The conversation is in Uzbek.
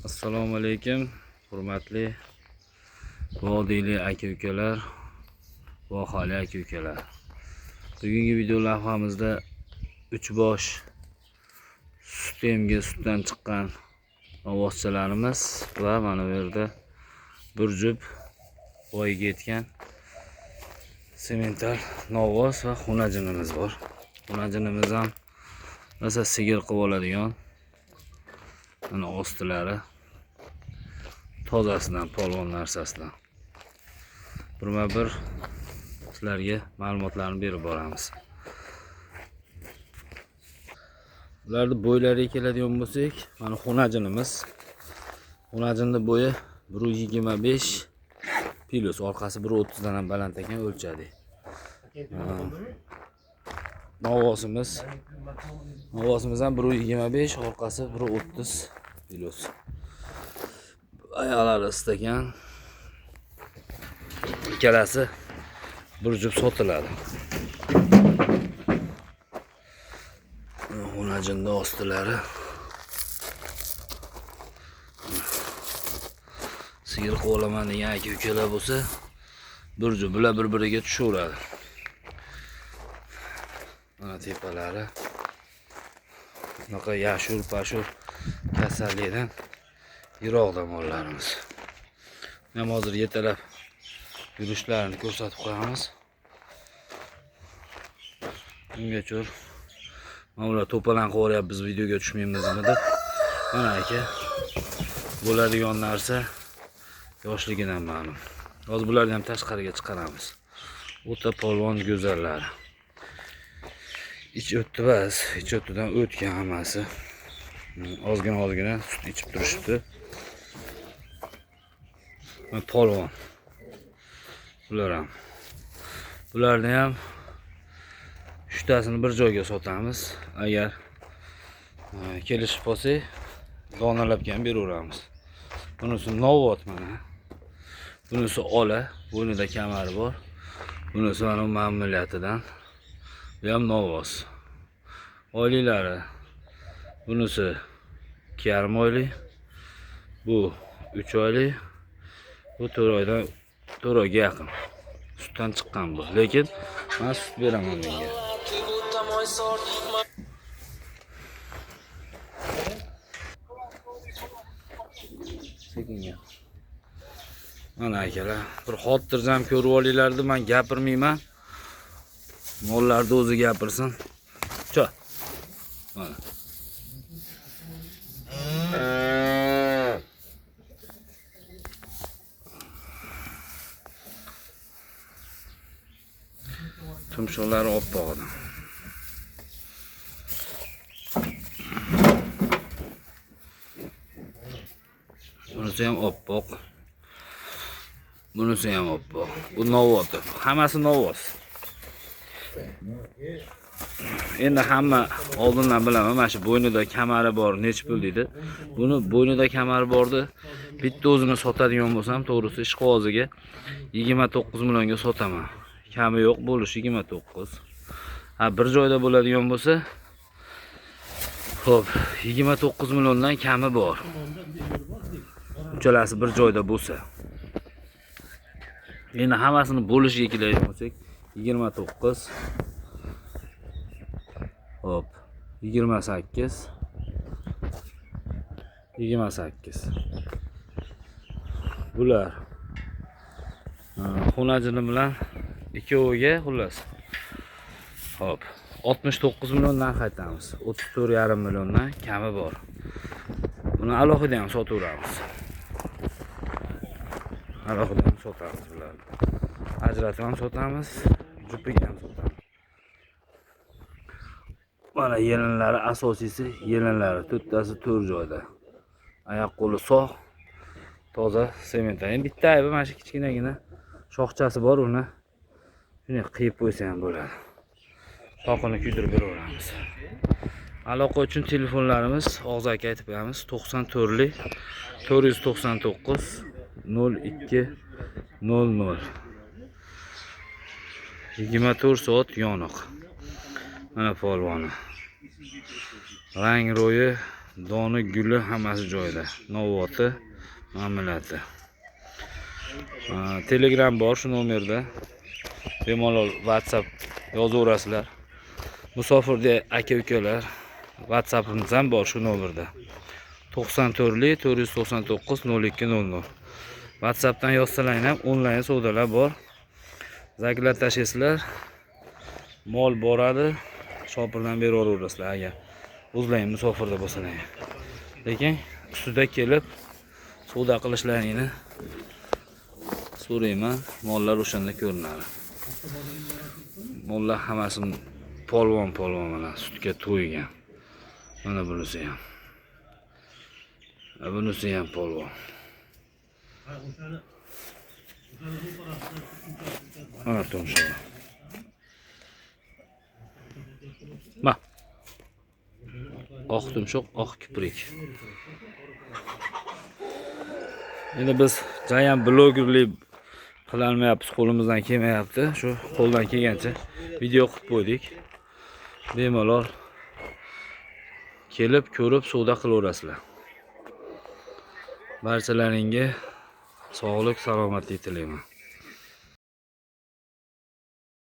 Assalomu alaykum, hurmatli vodiyli aka-ukalar va xoli aka-ukalar. Bugungi video lavhamizda 3 bosh sut emgi sutdan chiqqan novvoschalarimiz va mana bu yerda bir jup voyaga yetgan semental novvos va xunajinimiz bor. Xunajinimiz ham mesela sigir qilib oladigan. Mana ostilari tozasidan, polvon narsasidan birma-bir sizlarga ma'lumotlarni berib boramiz. Ularni bo'ylariga keladigan bo'lsak, mana xunajinimiz. Xunajinning bo'yi 1.25 plus, orqasi 1.30 dan ham baland ekan, o'lchadik. Novvosimiz ham 1.25, orqasi 1.30 plus. Oyoqlari istagan. Ikkalasi bir jup sotiladi. Xunajinning ostilari. Sigir qovlaman degan aka-ukalar bo'lsa, bir jup bilan bir-biriga tushaveradi. Mana tepalari. Bunaqa yashur-pashur kasallikdan yiroqda mollarimiz. Ham hozir yetalab yurishlarini ko'rsatib qo'yamiz. Ungacha mana ular to'palan qilyapmiz, videoga tushmaymizmi deb. Mana aka, bo'ladigan narsa yoshligidan ma'lum. Hozir bularni ham tashqariga chiqaramiz. O'ta polvon go'zallari. İç o'tdi bas, ich o'ttidan o'tgan hammasi. Ozgina sut ichib turishibdi. Polvon. Bular ham. Bularni ham uchtasini bir joyga sotamiz. Agar kelishib qolsak, donalabga ham beraveramiz. Bunisi novvot mana. Bunisi ola, bo'ynida kamari bor. Bunisi mana ma'muliyatidan. Bu ham novvos. Oyliklari. Bunisi 2,5 oylik. Bu 3 oylik. Bu 4 oyga yaqin. Sutdan chiqqan bu. Lekin men sut beraman menga. Sekinga. Mana akalar, bir xotirjam ko'rib olinglar-da, men gapirmayman. Mollarni o'zi gapirsin. Cho. Mana. Tumshuqlari oppoq. Bunisi ham oppoq. Bunisi ham oppoq. Bu novvot. Hammasi novvos. Endi hamma oldindan bilaman, mana shu bo'ynida kamari bor, nech pul deydi. Buni bo'ynida kamari bordi. Bitta o'zini sotadigan bo'lsam, to'g'risi ish qo'ziga 29 millionga sotaman. Kami yo'q bo'lish 29. Ha, bir joyda bo'ladigan bo'lsa, xo'p, 29 milliondan kami bor. Uchalasi bir joyda bo'lsa. Endi hammasini bo'lishiga keladigan bo'lsak, 29. Hop, 28. 28. Bular xunajini bilan ikkoviga xullas. Hop, 69 milliondan qaytamiz. 34,5 milliondan kami bor. Buni alohida ham sotaveramiz. Alohida ham sotamiz bularni. Ajratib ham sotamiz, jupiga ham sotamiz. Mana yelinlari, asosiysi yelinlari, to'ttasi 4 joyda. Oyoq qo'li sog', toza sementdan. Bitta aybi mana shu kichkinagina shoxchasi bor, uni shuni qiyib qo'ysa ham bo'ladi. Shoxini kuydirib beraveramiz. Aloqa uchun telefonlarimiz, og'zi aka aytib qo'yamiz, 94lik 499 02 00. 24 soat yoniq. Mana polvoni. Rang ro'yi Doni, guli hammasi joyida. Novoti, ma'mulati. Telegram bor shu nomerda. Bemalol WhatsApp yozaverasizlar. Musofirda aka-ukalar WhatsAppimiz ham bor shu nomerda. 94 499 0200. WhatsAppdan yozsalar ham onlayn savdolar bor. Zaklar tashlaysizlar. Mol boradi. Shopirdan beraverasizlar agar o'zlaring musofirda bo'lsalar. Lekin ustida kelib savdo qilishlaringni so'rayman. Mollar o'shanda ko'rinadi. Mollar hammasini polvon mana sutga to'ygan. Mana bunisi ham. Bunisi ham polvon. Mana tumshuq. Ma. Oq tumshuq, oq kiprik. Endi biz jayam blogerlik qilolmayapmiz, qo'limizdan kelmayapti. Shu qo'ldan kelgancha video qilib qo'ydik. Bemalol kelib, ko'rib, savdo qilaverasizlar. Barchalaringga sog'lik, salomatlik tilayman.